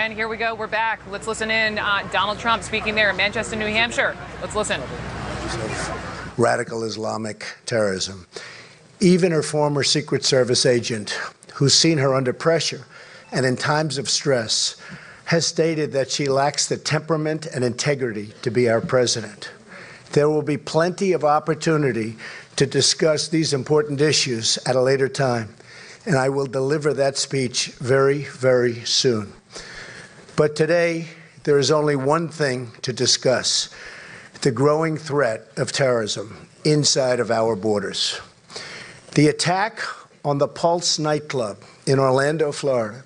And here we go. We're back. Let's listen in. Donald Trump speaking there in Manchester, New Hampshire. Let's listen. Radical Islamic terrorism. Even her former Secret Service agent, who's seen her under pressure and in times of stress, has stated that she lacks the temperament and integrity to be our president. There will be plenty of opportunity to discuss these important issues at a later time, and I will deliver that speech very, very soon. But today, there is only one thing to discuss: the growing threat of terrorism inside of our borders. The attack on the Pulse nightclub in Orlando, Florida,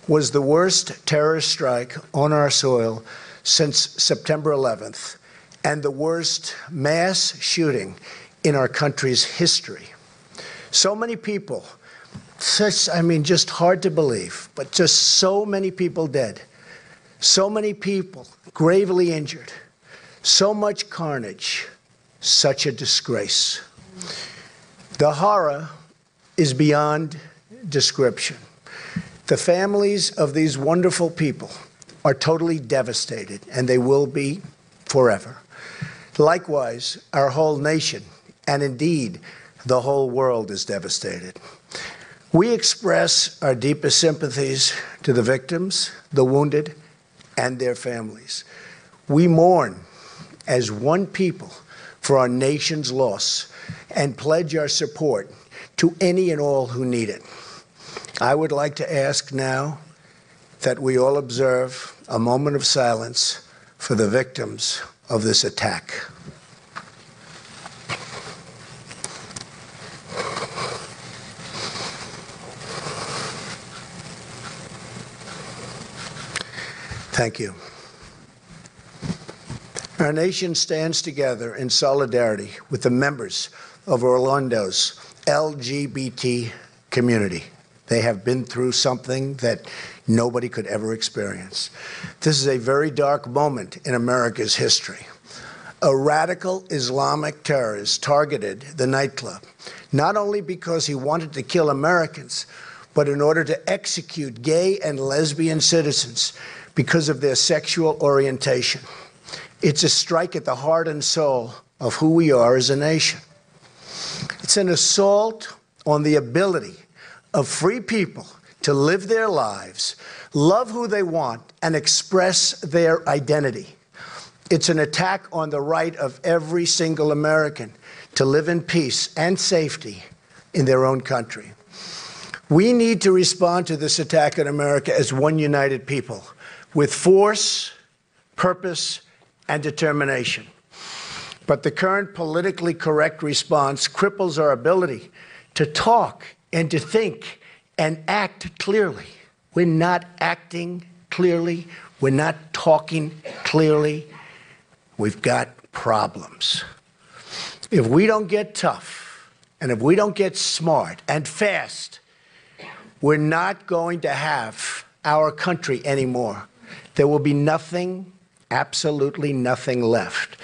was the worst terrorist strike on our soil since September 11th, and the worst mass shooting in our country's history. So many people, just hard to believe, but just so many people dead, so many people gravely injured, so much carnage, such a disgrace. The horror is beyond description. The families of these wonderful people are totally devastated, and they will be forever. Likewise, our whole nation, and indeed, the whole world is devastated. We express our deepest sympathies to the victims, the wounded, and their families. We mourn as one people for our nation's loss and pledge our support to any and all who need it. I would like to ask now that we all observe a moment of silence for the victims of this attack. Thank you. Our nation stands together in solidarity with the members of Orlando's LGBT community. They have been through something that nobody could ever experience. This is a very dark moment in America's history. A radical Islamic terrorist targeted the nightclub, not only because he wanted to kill Americans, but in order to execute gay and lesbian citizens because of their sexual orientation. It's a strike at the heart and soul of who we are as a nation. It's an assault on the ability of free people to live their lives, love who they want, and express their identity. It's an attack on the right of every single American to live in peace and safety in their own country. We need to respond to this attack on America as one united people, with force, purpose, and determination. But the current politically correct response cripples our ability to talk and to think and act clearly. We're not acting clearly. We're not talking clearly. We've got problems. If we don't get tough, and if we don't get smart and fast, we're not going to have our country anymore. There will be nothing, absolutely nothing left.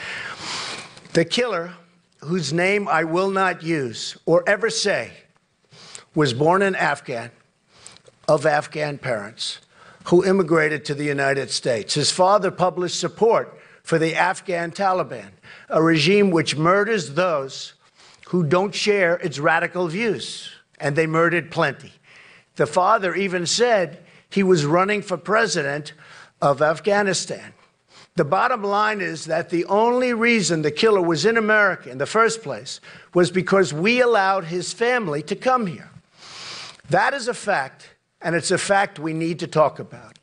The killer, whose name I will not use or ever say, was born in Afghan, of Afghan parents, who immigrated to the United States. His father published support for the Afghan Taliban, a regime which murders those who don't share its radical views, and they murdered plenty. The father even said he was running for president of Afghanistan. The bottom line is that the only reason the killer was in America in the first place was because we allowed his family to come here. That is a fact, and it's a fact we need to talk about.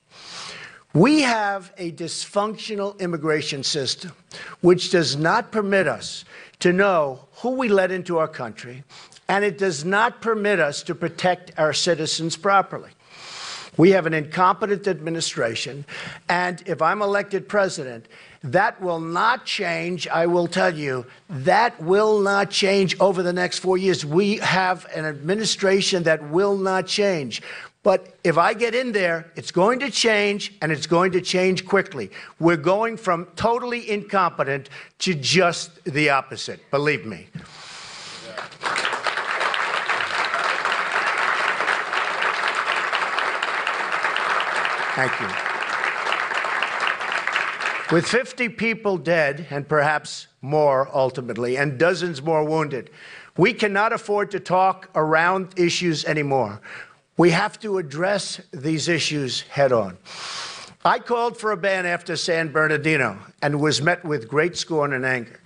We have a dysfunctional immigration system which does not permit us to know who we let into our country, and it does not permit us to protect our citizens properly. We have an incompetent administration, and if I'm elected president, that will not change. I will tell you, that will not change over the next 4 years. We have an administration that will not change. But if I get in there, it's going to change, and it's going to change quickly. We're going from totally incompetent to just the opposite, believe me. Thank you. With 50 people dead, and perhaps more ultimately, and dozens more wounded, we cannot afford to talk around issues anymore. We have to address these issues head on. I called for a ban after San Bernardino and was met with great scorn and anger.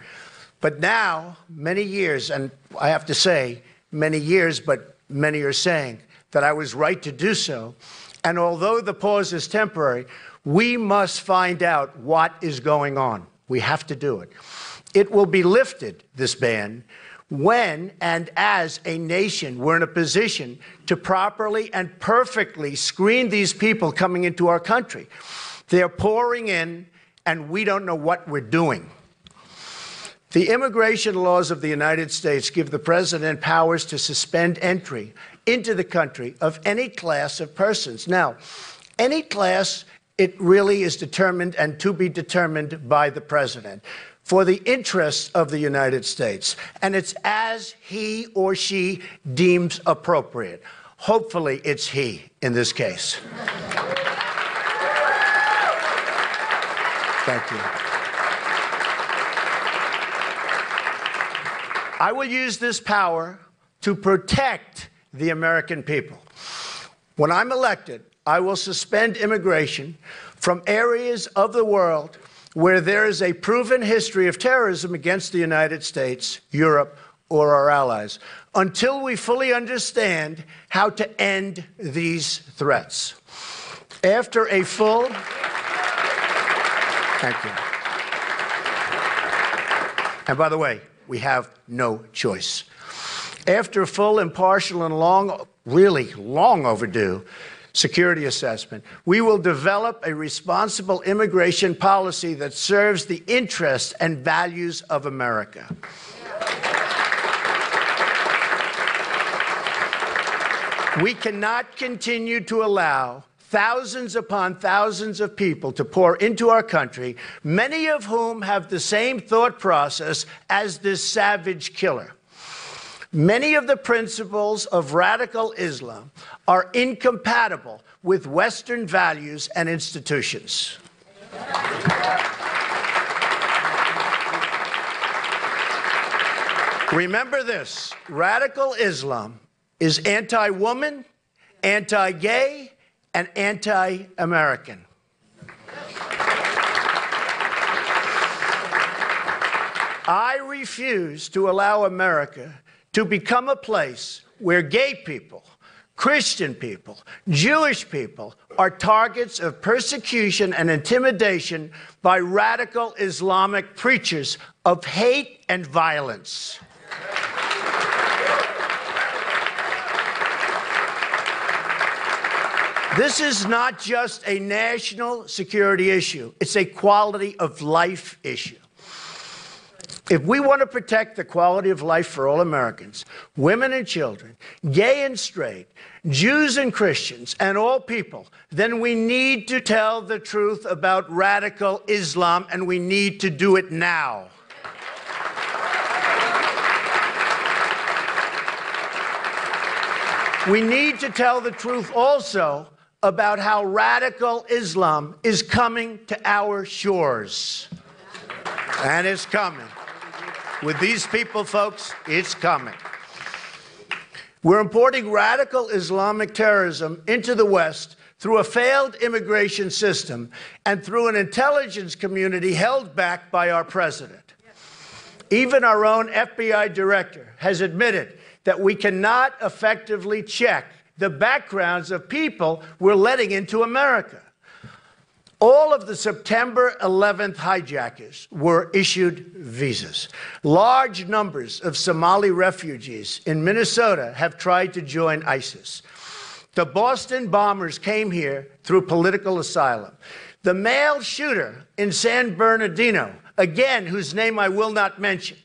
But now, many years, and I have to say, many years, but many are saying that I was right to do so. And although the pause is temporary, we must find out what is going on. We have to do it. It will be lifted, this ban, when and as a nation we're in a position to properly and perfectly screen these people coming into our country. They're pouring in, and we don't know what we're doing. The immigration laws of the United States give the president powers to suspend entry into the country of any class of persons. Now, any class, it really is determined and to be determined by the president for the interests of the United States. And it's as he or she deems appropriate. Hopefully, it's he in this case. Thank you. I will use this power to protect the American people. When I'm elected, I will suspend immigration from areas of the world where there is a proven history of terrorism against the United States, Europe, or our allies, until we fully understand how to end these threats. After a full... Thank you. And by the way, we have no choice. After a full, impartial, and long, really long overdue security assessment, we will develop a responsible immigration policy that serves the interests and values of America. We cannot continue to allow thousands upon thousands of people to pour into our country, many of whom have the same thought process as this savage killer. Many of the principles of radical Islam are incompatible with Western values and institutions. Remember this: radical Islam is anti-woman, anti-gay, and anti-American. I refuse to allow America to become a place where gay people, Christian people, Jewish people are targets of persecution and intimidation by radical Islamic preachers of hate and violence. This is not just a national security issue. It's a quality of life issue. If we want to protect the quality of life for all Americans, women and children, gay and straight, Jews and Christians, and all people, then we need to tell the truth about radical Islam, and we need to do it now. We need to tell the truth also about how radical Islam is coming to our shores. And it's coming. With these people, folks, it's coming. We're importing radical Islamic terrorism into the West through a failed immigration system and through an intelligence community held back by our president. Even our own FBI director has admitted that we cannot effectively check the backgrounds of people we're letting into America. All of the September 11th hijackers were issued visas. Large numbers of Somali refugees in Minnesota have tried to join ISIS. The Boston bombers came here through political asylum. The male shooter in San Bernardino, again, whose name I will not mention,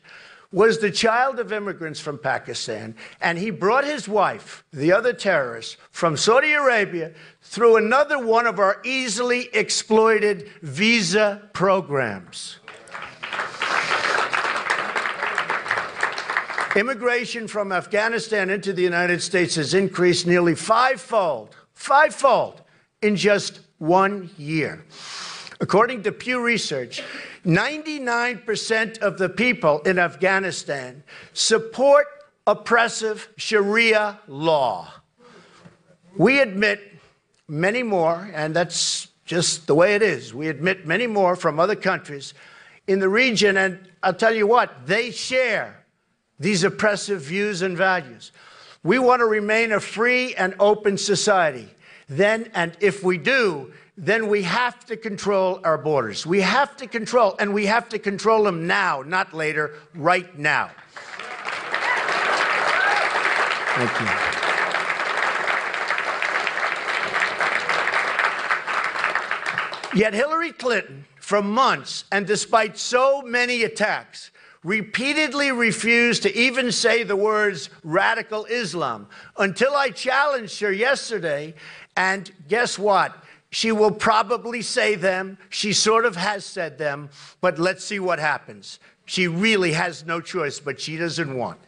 was the child of immigrants from Pakistan, and he brought his wife, the other terrorist, from Saudi Arabia through another one of our easily exploited visa programs. Immigration from Afghanistan into the United States has increased nearly fivefold in just 1 year. According to Pew Research, 99% of the people in Afghanistan support oppressive Sharia law. We admit many more, and that's just the way it is. We admit many more from other countries in the region, and I'll tell you what, they share these oppressive views and values. We want to remain a free and open society. Then, and if we do, then we have to control our borders. We have to control, and we have to control them now, not later, right now. Thank you. Yet Hillary Clinton, for months, and despite so many attacks, repeatedly refused to even say the words radical Islam until I challenged her yesterday, and guess what? She will probably say them. She sort of has said them, but let's see what happens. She really has no choice, but she doesn't want.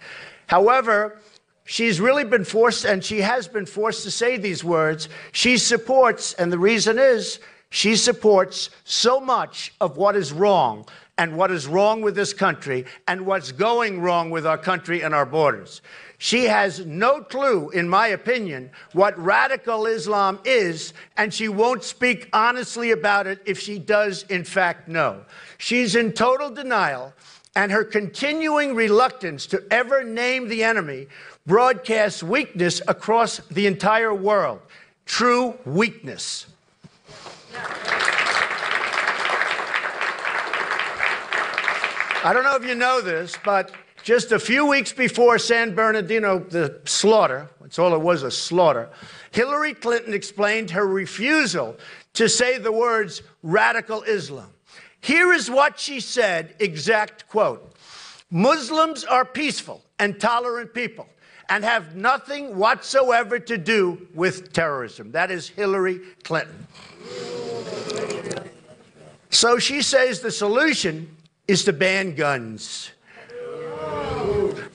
However, she's really been forced, and she has been forced to say these words. She supports, and the reason is, she supports so much of what is wrong and what is wrong with this country and what's going wrong with our country and our borders. She has no clue, in my opinion, what radical Islam is, and she won't speak honestly about it if she does, in fact, know. She's in total denial, and her continuing reluctance to ever name the enemy broadcasts weakness across the entire world. True weakness. I don't know if you know this, but just a few weeks before San Bernardino, the slaughter, that's all it was, a slaughter, Hillary Clinton explained her refusal to say the words radical Islam. Here is what she said, exact quote: "Muslims are peaceful and tolerant people and have nothing whatsoever to do with terrorism." That is Hillary Clinton. So she says the solution is to ban guns.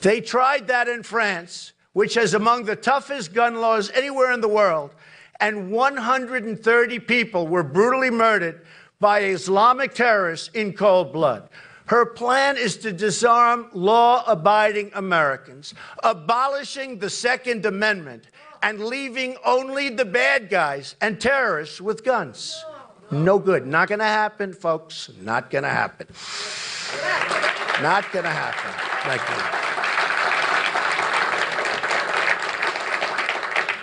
They tried that in France, which has among the toughest gun laws anywhere in the world, and 130 people were brutally murdered by Islamic terrorists in cold blood. Her plan is to disarm law-abiding Americans, abolishing the Second Amendment, and leaving only the bad guys and terrorists with guns. No good. Not going to happen, folks. Not going to happen. Not going to happen. Thank you.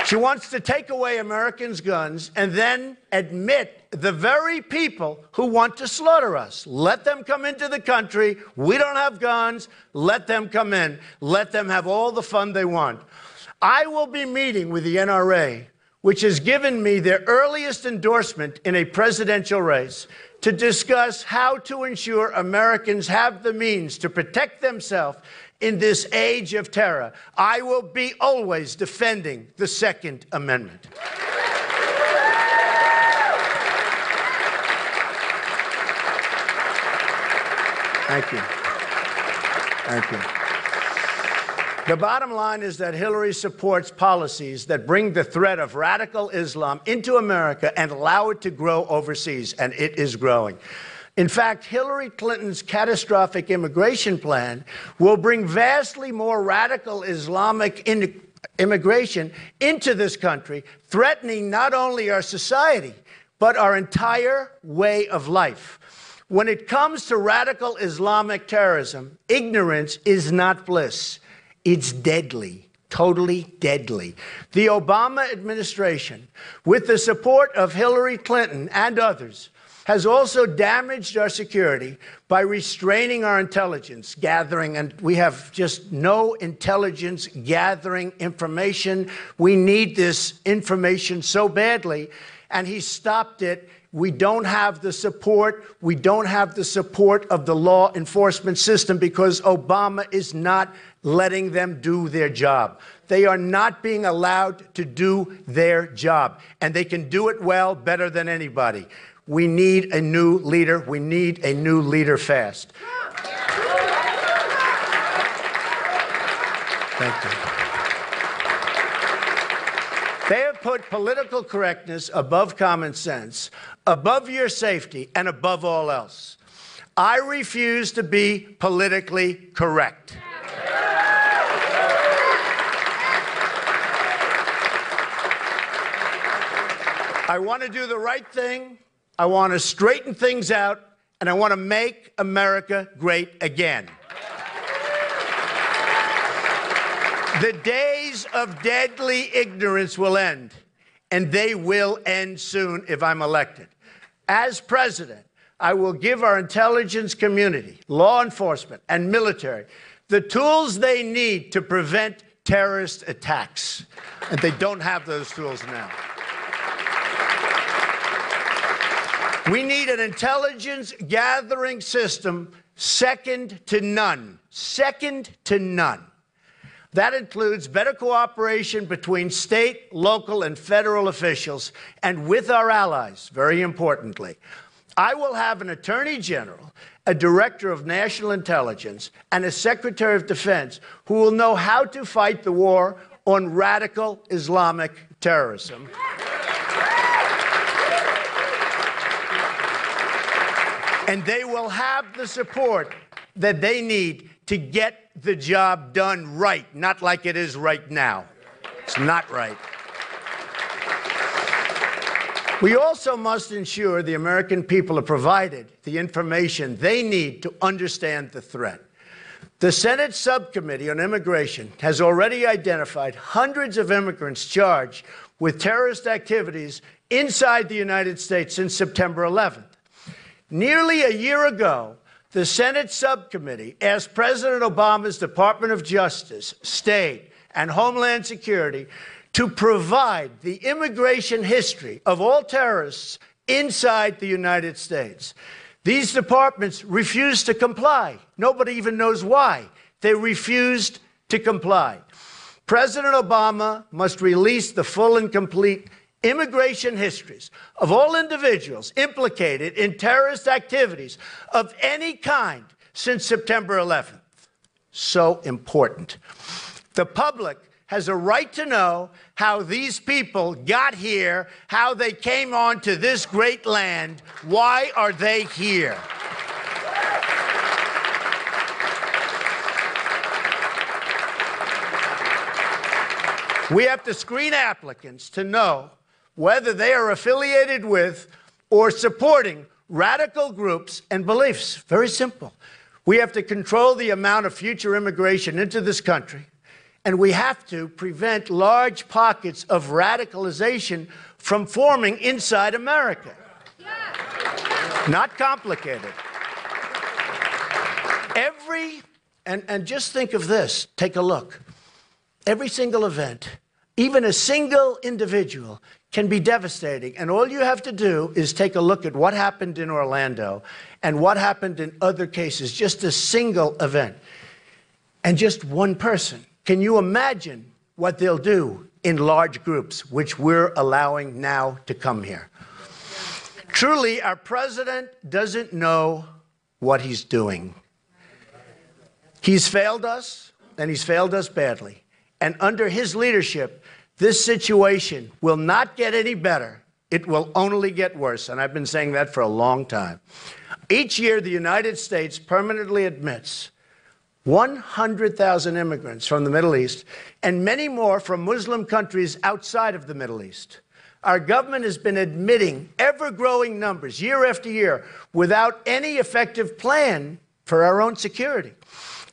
She wants to take away Americans' guns and then admit the very people who want to slaughter us. Let them come into the country. We don't have guns. Let them come in. Let them have all the fun they want. I will be meeting with the NRA, which has given me their earliest endorsement in a presidential race, to discuss how to ensure Americans have the means to protect themselves in this age of terror. I will be always defending the Second Amendment. Thank you. Thank you. The bottom line is that Hillary supports policies that bring the threat of radical Islam into America and allow it to grow overseas, and it is growing. In fact, Hillary Clinton's catastrophic immigration plan will bring vastly more radical Islamic immigration into this country, threatening not only our society, but our entire way of life. When it comes to radical Islamic terrorism, ignorance is not bliss. It's deadly, totally deadly. The Obama administration, with the support of Hillary Clinton and others, has also damaged our security by restraining our intelligence gathering, and we have just no intelligence gathering information. We need this information so badly, and he stopped it. We don't have the support. We don't have the support of the law enforcement system because Obama is not letting them do their job. They are not being allowed to do their job, and they can do it well, better than anybody. We need a new leader. We need a new leader fast. Thank you. They have put political correctness above common sense, above your safety, and above all else. I refuse to be politically correct. I want to do the right thing. I want to straighten things out, and I want to make America great again. The days of deadly ignorance will end, and they will end soon if I'm elected. As president, I will give our intelligence community, law enforcement, and military the tools they need to prevent terrorist attacks. And they don't have those tools now. We need an intelligence gathering system second to none. Second to none. That includes better cooperation between state, local, and federal officials, and with our allies, very importantly. I will have an Attorney General, a Director of National Intelligence, and a Secretary of Defense who will know how to fight the war on radical Islamic terrorism. And they will have the support that they need to get the job done right, not like it is right now. It's not right. We also must ensure the American people are provided the information they need to understand the threat. The Senate Subcommittee on Immigration has already identified hundreds of immigrants charged with terrorist activities inside the United States since September 11th. Nearly a year ago, the Senate Subcommittee asked President Obama's Department of Justice, State, and Homeland Security to provide the immigration history of all terrorists inside the United States. These departments refused to comply. Nobody even knows why. They refused to comply. President Obama must release the full and complete immigration histories of all individuals implicated in terrorist activities of any kind since September 11th. So important. The public has a right to know how these people got here, how they came onto this great land. Why are they here? We have to screen applicants to know whether they are affiliated with or supporting radical groups and beliefs. Very simple. We have to control the amount of future immigration into this country, and we have to prevent large pockets of radicalization from forming inside America. Not complicated. And just think of this, take a look. Every single event, even a single individual, can be devastating. And all you have to do is take a look at what happened in Orlando and what happened in other cases, just a single event. And just one person. Can you imagine what they'll do in large groups, which we're allowing now to come here? Truly, our president doesn't know what he's doing. He's failed us, and he's failed us badly. And under his leadership, this situation will not get any better. It will only get worse, and I've been saying that for a long time. Each year, the United States permanently admits 100,000 immigrants from the Middle East and many more from Muslim countries outside of the Middle East. Our government has been admitting ever-growing numbers year after year without any effective plan for our own security.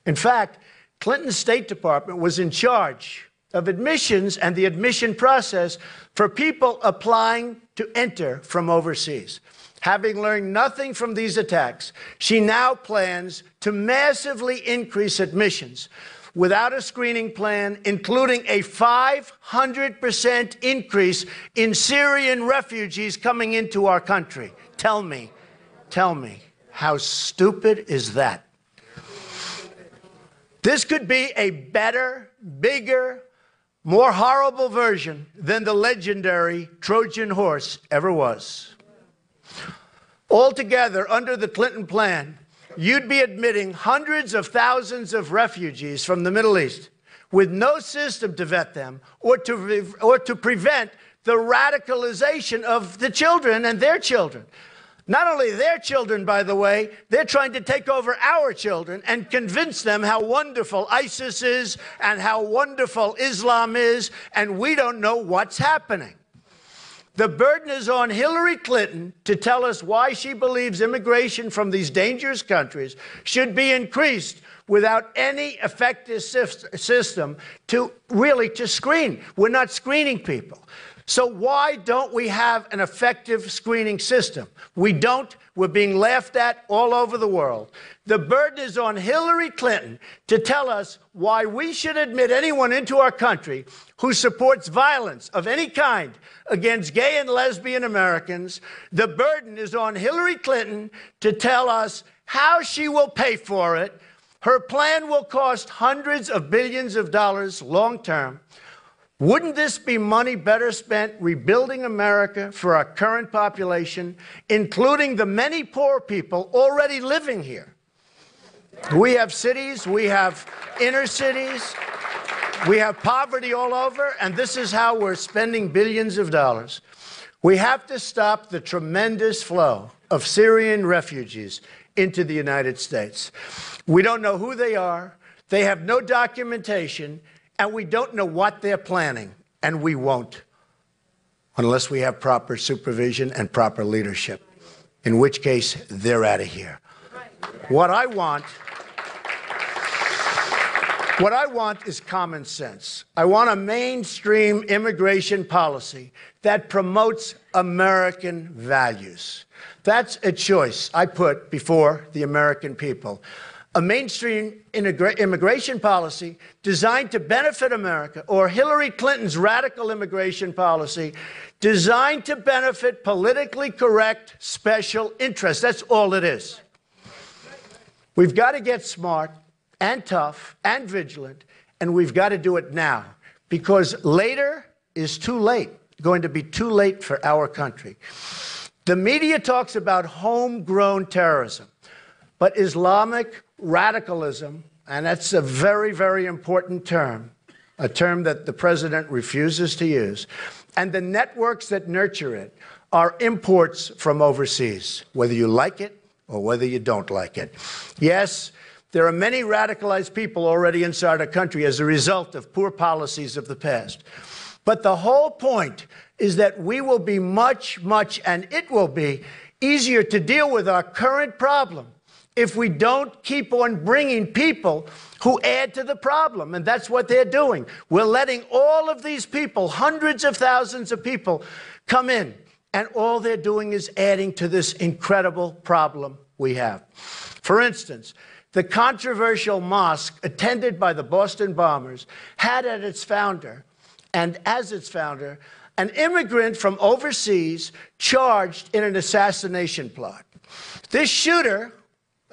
In fact, Clinton's State Department was in charge of admissions and the admission process for people applying to enter from overseas. Having learned nothing from these attacks, she now plans to massively increase admissions without a screening plan, including a 500% increase in Syrian refugees coming into our country. Tell me, how stupid is that? This could be a better, bigger, more horrible version than the legendary Trojan horse ever was. Altogether, under the Clinton plan, you'd be admitting hundreds of thousands of refugees from the Middle East with no system to vet them or to prevent the radicalization of the children and their children. Not only their children, by the way, they're trying to take over our children and convince them how wonderful ISIS is and how wonderful Islam is, and we don't know what's happening. The burden is on Hillary Clinton to tell us why she believes immigration from these dangerous countries should be increased without any effective system to screen. We're not screening people. So why don't we have an effective screening system? We don't. We're being laughed at all over the world. The burden is on Hillary Clinton to tell us why we should admit anyone into our country who supports violence of any kind against gay and lesbian Americans. The burden is on Hillary Clinton to tell us how she will pay for it. Her plan will cost hundreds of billions of dollars long term. Wouldn't this be money better spent rebuilding America for our current population, including the many poor people already living here? We have cities, we have inner cities, we have poverty all over, and this is how we're spending billions of dollars. We have to stop the tremendous flow of Syrian refugees into the United States. We don't know who they are, they have no documentation, and we don't know what they're planning, and we won't unless we have proper supervision and proper leadership, in which case they're out of here. What I want is common sense. I want a mainstream immigration policy that promotes American values. That's a choice I put before the American people. A mainstream immigration policy designed to benefit America, or Hillary Clinton's radical immigration policy designed to benefit politically correct special interests. That's all it is. We've got to get smart and tough and vigilant, and we've got to do it now, because later is too late, going to be too late for our country. The media talks about homegrown terrorism, but Islamic radicalism, and that's a very, very important term, a term that the president refuses to use, and the networks that nurture it are imports from overseas, whether you like it or whether you don't like it. Yes, there are many radicalized people already inside our country as a result of poor policies of the past. But the whole point is that we will be much, and it will be easier to deal with our current problem if we don't keep on bringing people who add to the problem. And that's what they're doing. We're letting all of these people, hundreds of thousands of people, come in. And all they're doing is adding to this incredible problem we have. For instance, the controversial mosque attended by the Boston bombers had at its founder, and as its founder, an immigrant from overseas charged in an assassination plot. This shooter,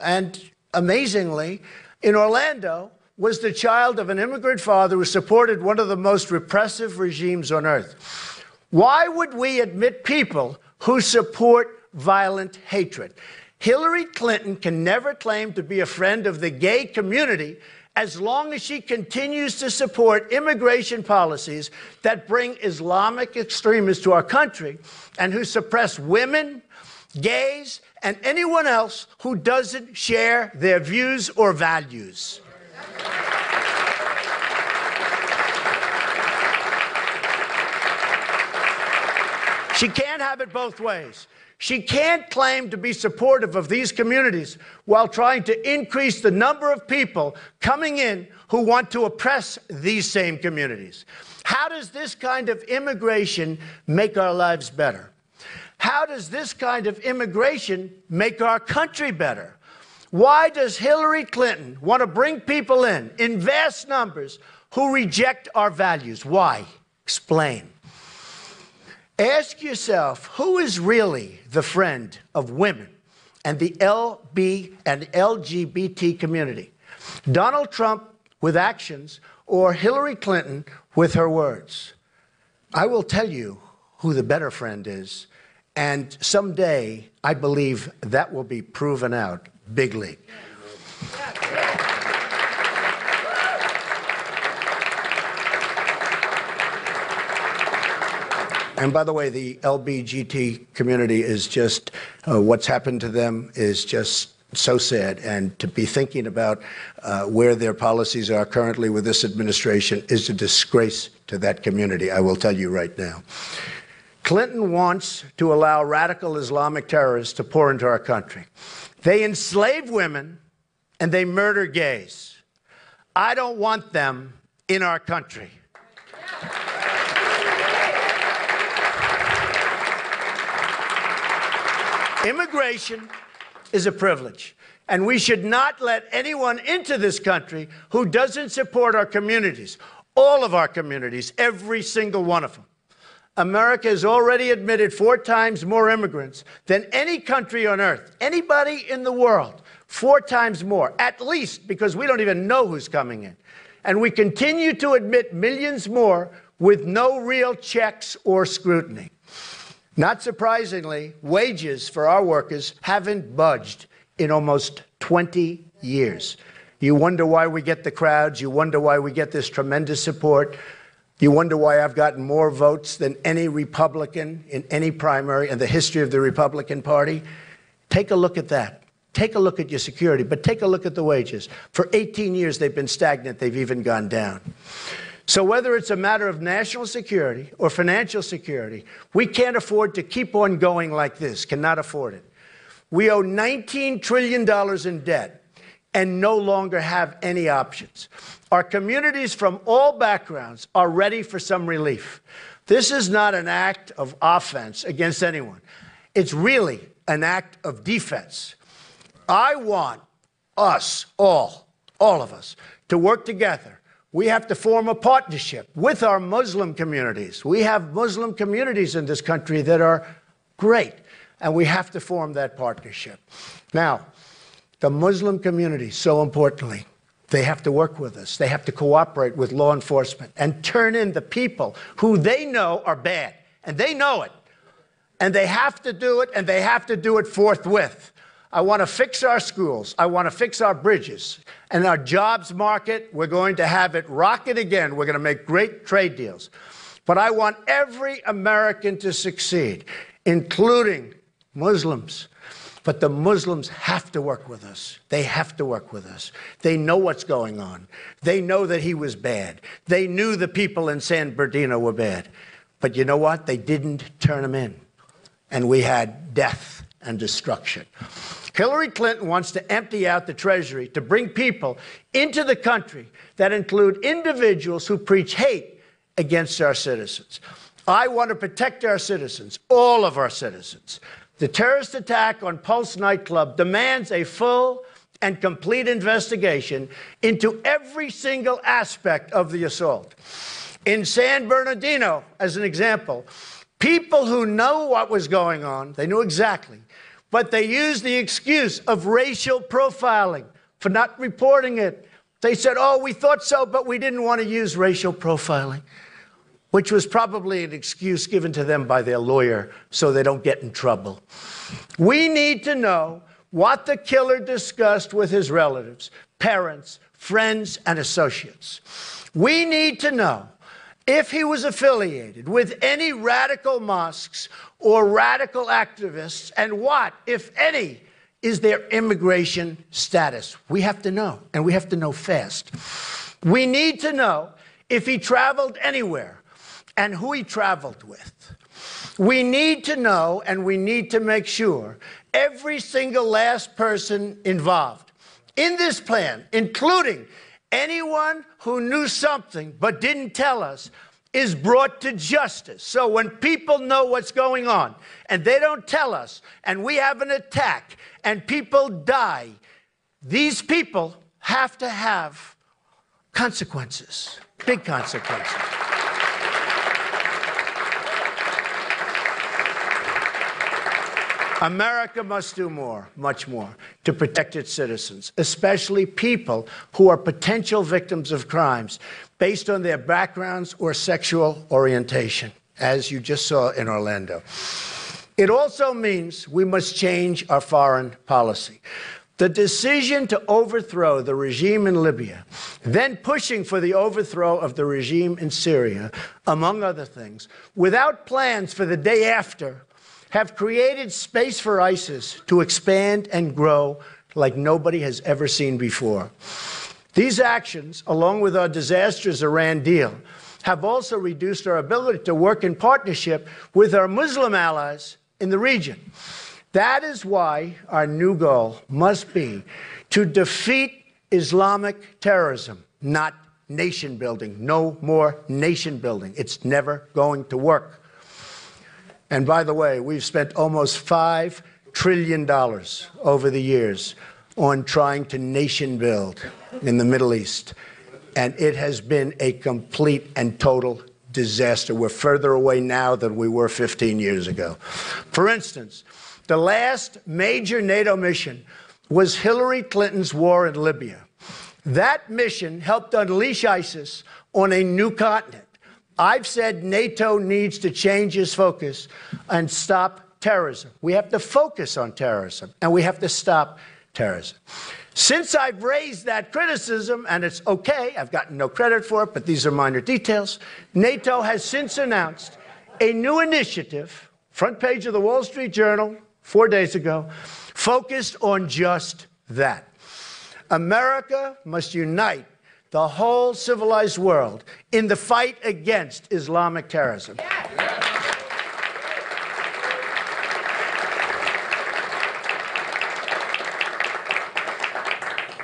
and amazingly, in Orlando, was the child of an immigrant father who supported one of the most repressive regimes on earth. Why would we admit people who support violent hatred? Hillary Clinton can never claim to be a friend of the gay community as long as she continues to support immigration policies that bring Islamic extremists to our country and who suppress women, gays, and anyone else who doesn't share their views or values. She can't have it both ways. She can't claim to be supportive of these communities while trying to increase the number of people coming in who want to oppress these same communities. How does this kind of immigration make our lives better? How does this kind of immigration make our country better? Why does Hillary Clinton want to bring people in vast numbers, who reject our values? Why? Explain. Ask yourself, who is really the friend of women and the LB and LGBT community? Donald Trump with actions or Hillary Clinton with her words? I will tell you who the better friend is. And someday, I believe that will be proven out big league. And by the way, the LGBT community is just, what's happened to them is just so sad. And to be thinking about where their policies are currently with this administration is a disgrace to that community, I will tell you right now. Clinton wants to allow radical Islamic terrorists to pour into our country. They enslave women and they murder gays. I don't want them in our country. Immigration is a privilege, and we should not let anyone into this country who doesn't support our communities, all of our communities, every single one of them. America has already admitted 4 times more immigrants than any country on earth, anybody in the world, 4 times more, at least, because we don't even know who's coming in. And we continue to admit millions more with no real checks or scrutiny. Not surprisingly, wages for our workers haven't budged in almost 20 years. You wonder why we get the crowds. You wonder why we get this tremendous support. You wonder why I've gotten more votes than any Republican in any primary in the history of the Republican Party. Take a look at that. Take a look at your security, but take a look at the wages. For 18 years, they've been stagnant. They've even gone down. So whether it's a matter of national security or financial security, we can't afford to keep on going like this, cannot afford it. We owe $19 trillion in debt and no longer have any options. Our communities from all backgrounds are ready for some relief. This is not an act of offense against anyone. It's really an act of defense. I want us, all of us, to work together. We have to form a partnership with our Muslim communities. We have Muslim communities in this country that are great, and we have to form that partnership. Now, the Muslim community, so importantly, they have to work with us. They have to cooperate with law enforcement and turn in the people who they know are bad, and they know it. And they have to do it, and they have to do it forthwith. I want to fix our schools. I want to fix our bridges. And our jobs market, we're going to have it rocket again. We're going to make great trade deals. But I want every American to succeed, including Muslims. But the Muslims have to work with us. They have to work with us. They know what's going on. They know that he was bad. They knew the people in San Bernardino were bad. But you know what? They didn't turn them in. And we had death and destruction. Hillary Clinton wants to empty out the Treasury to bring people into the country that include individuals who preach hate against our citizens. I want to protect our citizens, all of our citizens. The terrorist attack on Pulse Nightclub demands a full and complete investigation into every single aspect of the assault. In San Bernardino, as an example, people who know what was going on, they knew exactly, but they used the excuse of racial profiling for not reporting it. They said, oh, we thought so, but we didn't want to use racial profiling, which was probably an excuse given to them by their lawyer so they don't get in trouble. We need to know what the killer discussed with his relatives, parents, friends, and associates. We need to know if he was affiliated with any radical mosques or radical activists, and what, if any, is their immigration status. We have to know, and we have to know fast. We need to know if he traveled anywhere and who he traveled with. We need to know, and we need to make sure every single last person involved in this plan, including anyone who knew something but didn't tell us, is brought to justice. So when people know what's going on and they don't tell us, and we have an attack and people die, these people have to have consequences, big consequences. America must do more, much more, to protect its citizens, especially people who are potential victims of crimes based on their backgrounds or sexual orientation, as you just saw in Orlando. It also means we must change our foreign policy. The decision to overthrow the regime in Libya, then pushing for the overthrow of the regime in Syria, among other things, without plans for the day after, have created space for ISIS to expand and grow like nobody has ever seen before. These actions, along with our disastrous Iran deal, have also reduced our ability to work in partnership with our Muslim allies in the region. That is why our new goal must be to defeat Islamic terrorism, not nation building. No more nation building. It's never going to work. And by the way, we've spent almost $5 trillion over the years on trying to nation build in the Middle East. And it has been a complete and total disaster. We're further away now than we were 15 years ago. For instance, the last major NATO mission was Hillary Clinton's war in Libya. That mission helped unleash ISIS on a new continent. I've said NATO needs to change its focus and stop terrorism. We have to focus on terrorism, and we have to stop terrorism. Since I've raised that criticism, and it's okay, I've gotten no credit for it, but these are minor details, NATO has since announced a new initiative, front page of the Wall Street Journal 4 days ago, focused on just that. America must unite the whole civilized world in the fight against Islamic terrorism.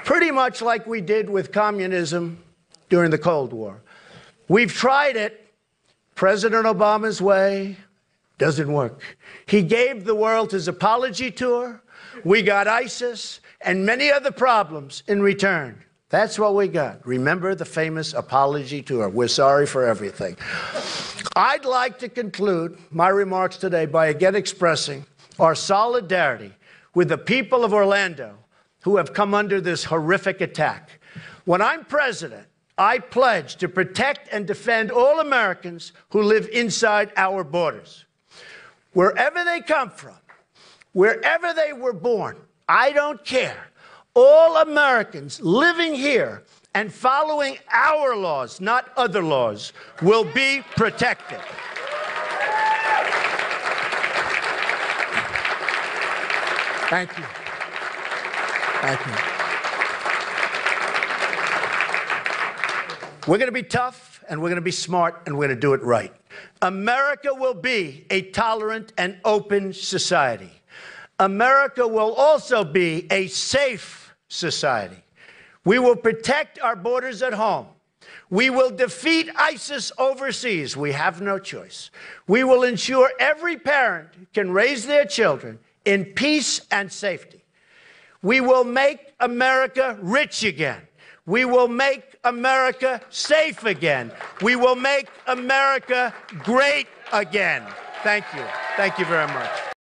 Pretty much like we did with communism during the Cold War. We've tried it President Obama's way. Doesn't work. He gave the world his apology tour. We got ISIS and many other problems in return. That's what we got. Remember the famous apology tour. We're sorry for everything. I'd like to conclude my remarks today by again expressing our solidarity with the people of Orlando who have come under this horrific attack. When I'm president, I pledge to protect and defend all Americans who live inside our borders. Wherever they come from, wherever they were born, I don't care. All Americans living here and following our laws, not other laws, will be protected. Thank you. Thank you. We're going to be tough, and we're going to be smart, and we're going to do it right. America will be a tolerant and open society. America will also be a safe society. We will protect our borders at home. We will defeat ISIS overseas. We have no choice. We will ensure every parent can raise their children in peace and safety. We will make America rich again. We will make America safe again. We will make America great again. Thank you. Thank you very much.